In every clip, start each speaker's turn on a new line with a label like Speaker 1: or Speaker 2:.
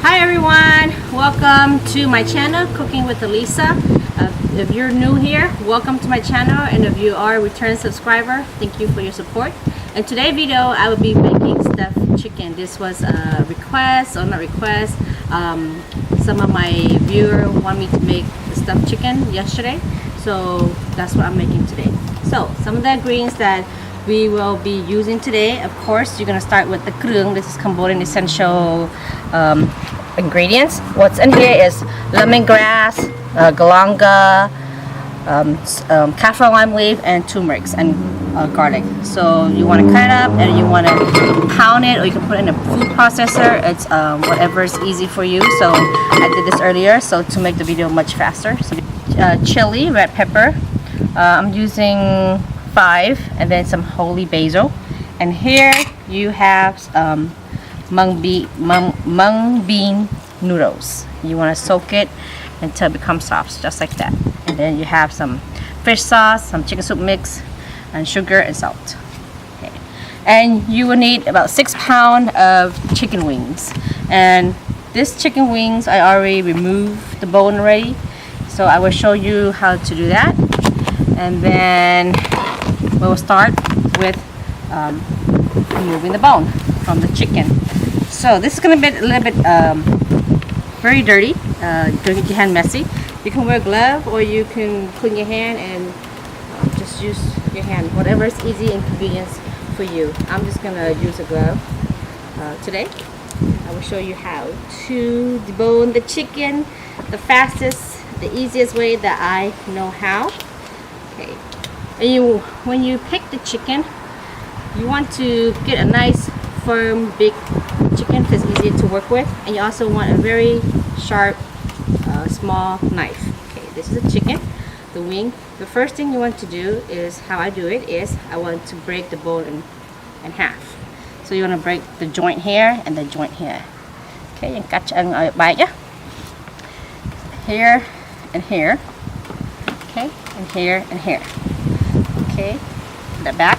Speaker 1: Hi everyone, welcome to my channel Cooking with Elisa. If you're new here, welcome to my channel, and if you are a return subscriber, thank you for your support. In today's video I will be making stuffed chicken. This was a request, or not request, some of my viewers want me to make the stuffed chicken yesterday, so that's what I'm making today. So some of the ingredients that we will be using today, of course, you're gonna start with the krung. This is Cambodian essential ingredients. What's in here is lemongrass, galangal, kaffir lime leaf, and turmeric and garlic. So you want to cut it up and you want to pound it, or you can put it in a food processor. It's whatever is easy for you. So I did this earlier, so to make the video much faster. So chili, red pepper. I'm using 5, and then some holy basil. And here you have mung bean noodles. You want to soak it until it becomes soft, just like that. And then you have some fish sauce, some chicken soup mix, and sugar and salt. Okay. And you will need about 6 pounds of chicken wings. And this chicken wings, I already removed the bone already, so I will show you how to do that. And then we'll start with removing the bone from the chicken. So this is going to be a little bit very dirty. Don't get your hand messy. You can wear a glove, or you can clean your hand and just use your hand, whatever is easy and convenient for you. I'm just going to use a glove today. I will show you how to debone the chicken the fastest, the easiest way that I know how. Okay. And when you pick the chicken, you want to get a nice firm big chicken because it's easier to work with, and you also want a very sharp small knife. Okay, this is a chicken, the wing. The first thing you want to do is, how I do it is, I want to break the bone in half. So you want to break the joint here and the joint here. Okay, and cắt chân ở bite nhé. Here and here. Okay, and here and here. Okay, put that back,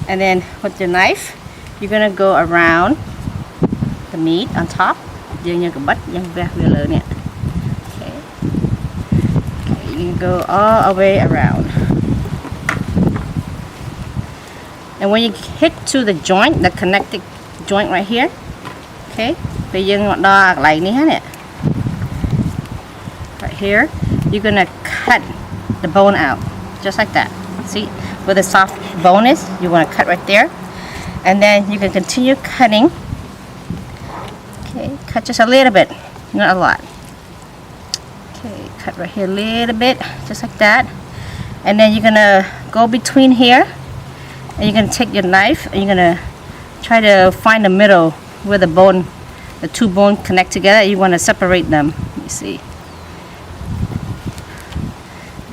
Speaker 1: and then with your knife you're gonna go around the meat on top. Okay. Okay, you can go all the way around, and when you hit to the joint, the connected joint right here, okay, right here, you're gonna cut the bone out just like that. See where the soft bone is? You want to cut right there, and then you can continue cutting. Okay, cut just a little bit, not a lot. Okay, cut right here a little bit, just like that. And then you're gonna go between here, and you're gonna take your knife and you're gonna try to find the middle where the bone, the two bones connect together. You want to separate them. You see,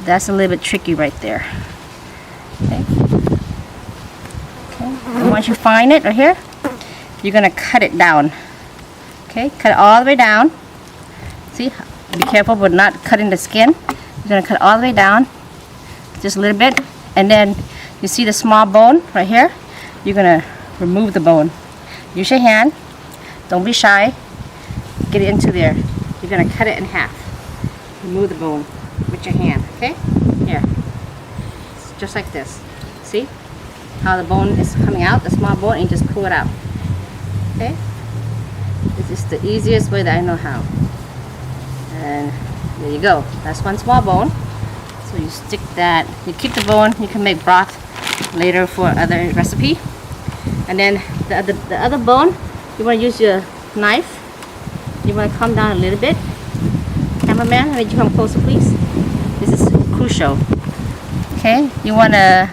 Speaker 1: that's a little bit tricky right there. Okay. Okay. And once you find it right here, you're gonna cut it down. Okay, cut it all the way down. See, be careful with not cutting the skin. You're gonna cut all the way down, just a little bit, and then you see the small bone right here. You're gonna remove the bone. Use your hand. Don't be shy. Get it into there. You're gonna cut it in half. Remove the bone with your hand. Okay, here. Just like this. See how the bone is coming out, the small bone, and you just pull it out. Okay, this is the easiest way that I know how. And there you go, that's one small bone. So you stick that, you keep the bone. You can make broth later for other recipe. And then the other bone, you want to use your knife. You want to come down a little bit. Cameraman, would you come closer please? This is crucial. Okay, you want to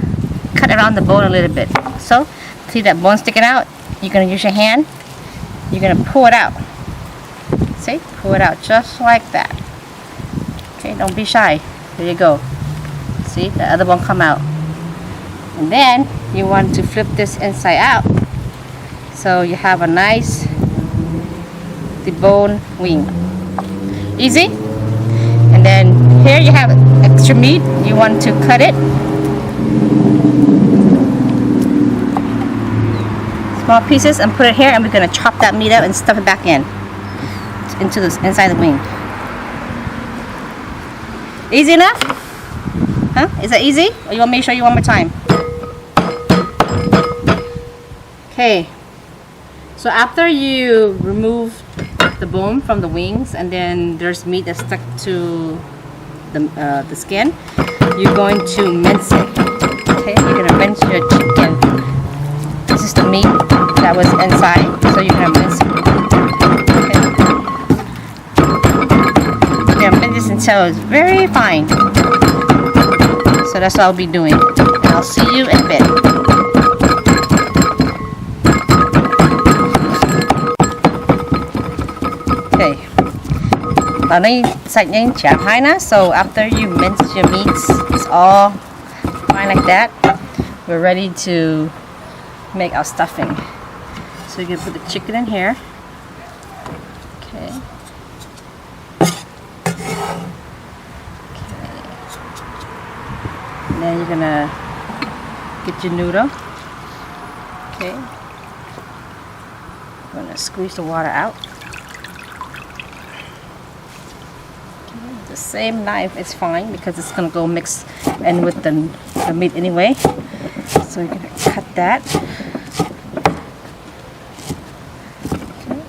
Speaker 1: cut around the bone a little bit. So, see that bone sticking out? You're going to use your hand. You're going to pull it out. See? Pull it out just like that. Okay, don't be shy. There you go. See? The other bone come out. And then, you want to flip this inside out. So, you have a nice deboned wing. Easy? And then, here you have extra meat. You want to cut it. Small pieces and put it here, and we're going to chop that meat up and stuff it back in. into the inside the wing. Easy enough? Huh? Is that easy? Or you want me to show you one more time? Okay. So after you remove the bone from the wings, and then there's meat that's stuck to the skin, you're going to mince it. Okay, you're gonna mince your chicken. This is the meat that was inside, so you're gonna mince it. Okay. You're gonna mince this until it's very fine. So that's what I'll be doing. And I'll see you in a bit. Okay. Vào đây sạch nhanh chả hai nè. So after you mince your meats, it's all fine like that. We're ready to make our stuffing. So you're gonna put the chicken in here. Okay. And then you're gonna get your noodle. Okay. I'm gonna squeeze the water out. The same knife is fine because it's gonna go mix in with the meat anyway. So you're gonna cut that. Okay.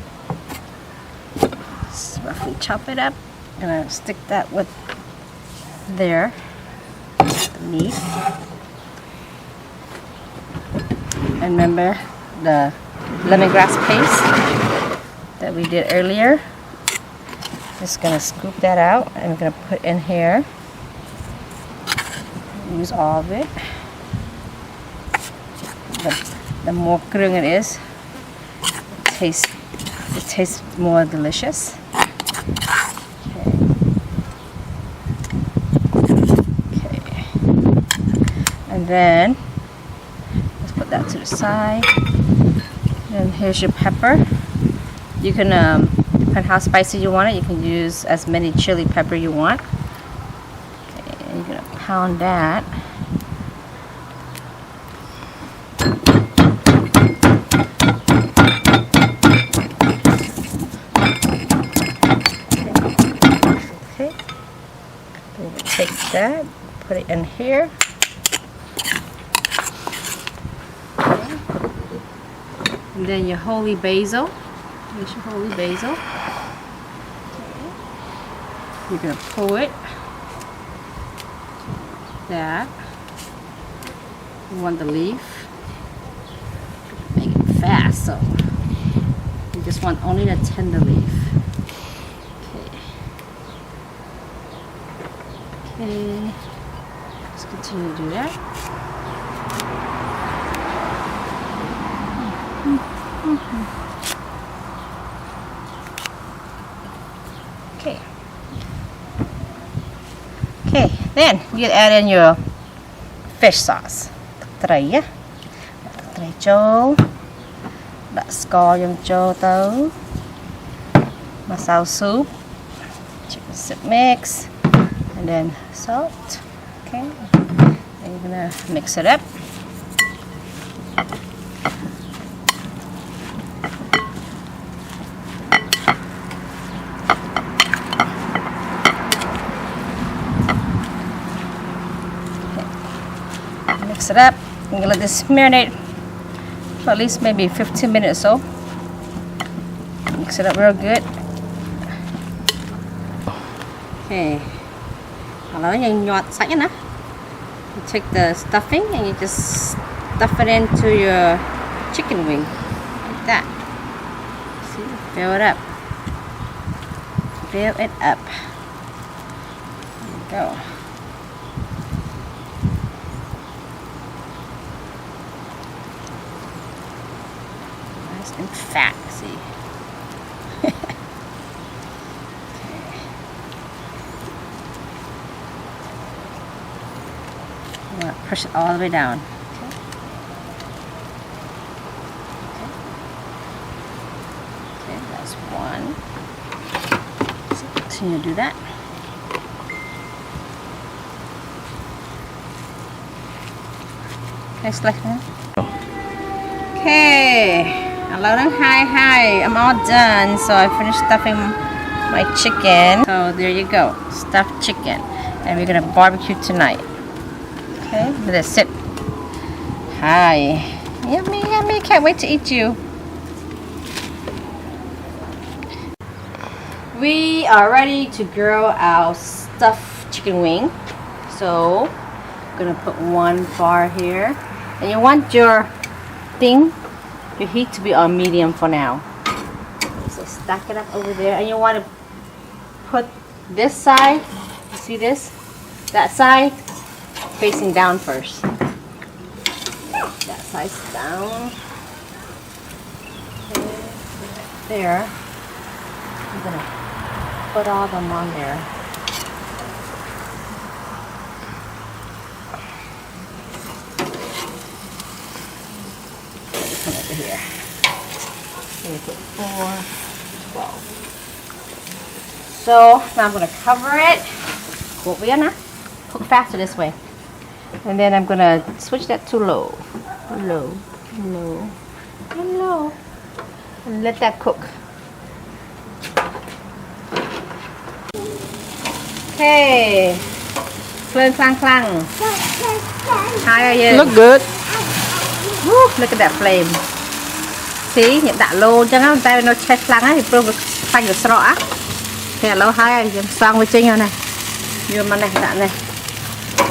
Speaker 1: Just roughly chop it up. Gonna stick that with there. The meat. And remember the lemongrass paste that we did earlier. Just gonna scoop that out and we're gonna put in here. Use all of it. The more krung it is, it tastes more delicious. Okay. And then let's put that to the side. And here's your pepper. You can depend how spicy you want it. You can use as many chili pepper you want. Okay, and you're gonna pound that. Okay. Then you take that, put it in here. Okay. And then your holy basil. Here's your holy basil. Okay. You're gonna pull it. That. You want the leaf. Make it fast, so you just want only the tender leaf. Okay. Okay. Let's continue to do that. Okay. Okay, then you add in your fish sauce. Tray á. Tray châu.ដាក់ស្ករយើងចូលទៅ Masala soup. Chicken soup mix. And then salt. Okay. And you're gonna mix it up. Mix it up. I'm gonna let this marinate for at least maybe 15 minutes or so. Mix it up real good. Okay. You take the stuffing and you just stuff it into your chicken wing like that. See, fill it up. Fill it up. There you go. And fat, see. You want to push it all the way down. Okay, that's one. So continue to do that. Okay, select that. Okay. Hello and hi. I'm all done. So I finished stuffing my chicken. So there you go. Stuffed chicken. And we're gonna barbecue tonight. Okay, let's sit. Hi. Yummy, yummy. Can't wait to eat you. We are ready to grill our stuffed chicken wing. So I'm gonna put one bar here. And you want your heat to be on medium for now. So stack it up over there, and you want to put this side, you see this? That side facing down first. That side's down. Okay, there. I'm gonna put all them on there. Come over here. We put 4, 12. So now I'm going to cover it. Cook faster this way. And then I'm going to switch that to low. Low. And let that cook. Okay. Clang. How are you?
Speaker 2: Look good.
Speaker 1: Woo, look at that flame. See, những đã lô chẳng á, tay nó cháy phăng á, thì pro phanh được sọ á. Thì lâu hai rồi, sang với chinh rồi này. Như mà này, đạn này.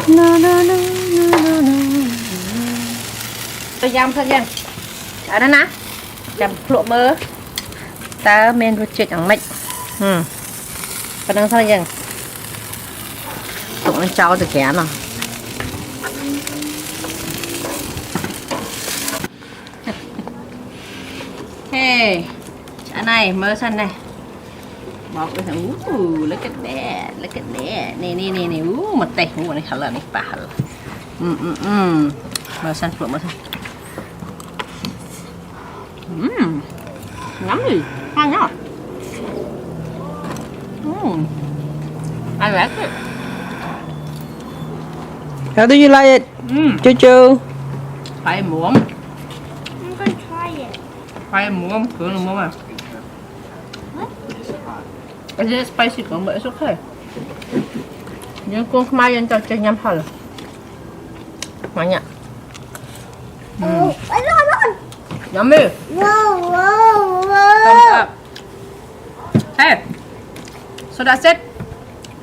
Speaker 1: No. Tôi giam thôi nha. Ở đó nè. Chầm lộ mơ. Ta men rồi chết chẳng mệnh. Còn đang thôi nha. Tụng lên cháu từ kẻ nào. Okay, chỗ này mơ xanh này, bỏ cái thằng look at that, nè, một tay, này hả này, bà hả, mơ xanh, ngắm gì, ngon nhá, I like it.
Speaker 2: How do you like it? Choo.
Speaker 1: Phải muỗng.
Speaker 3: I'm gonna try it.
Speaker 1: Phải muỗng, cửa là muỗng à? Is it spicy cũng but it's okay. Nhưng con Khmer dân cho nhắm hả? Mà nhá.
Speaker 3: Oh,
Speaker 1: Yummy.
Speaker 3: Whoa.
Speaker 1: Thumbs up. Hey, so that's it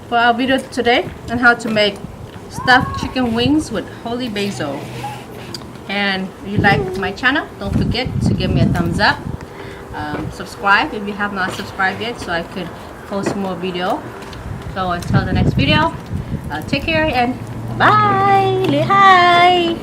Speaker 1: for our video today on how to make stuffed chicken wings with holy basil. And if you like my channel, don't forget to give me a thumbs up. Subscribe if you have not subscribed yet, so I could post more video. So until the next video, take care and bye. Hi.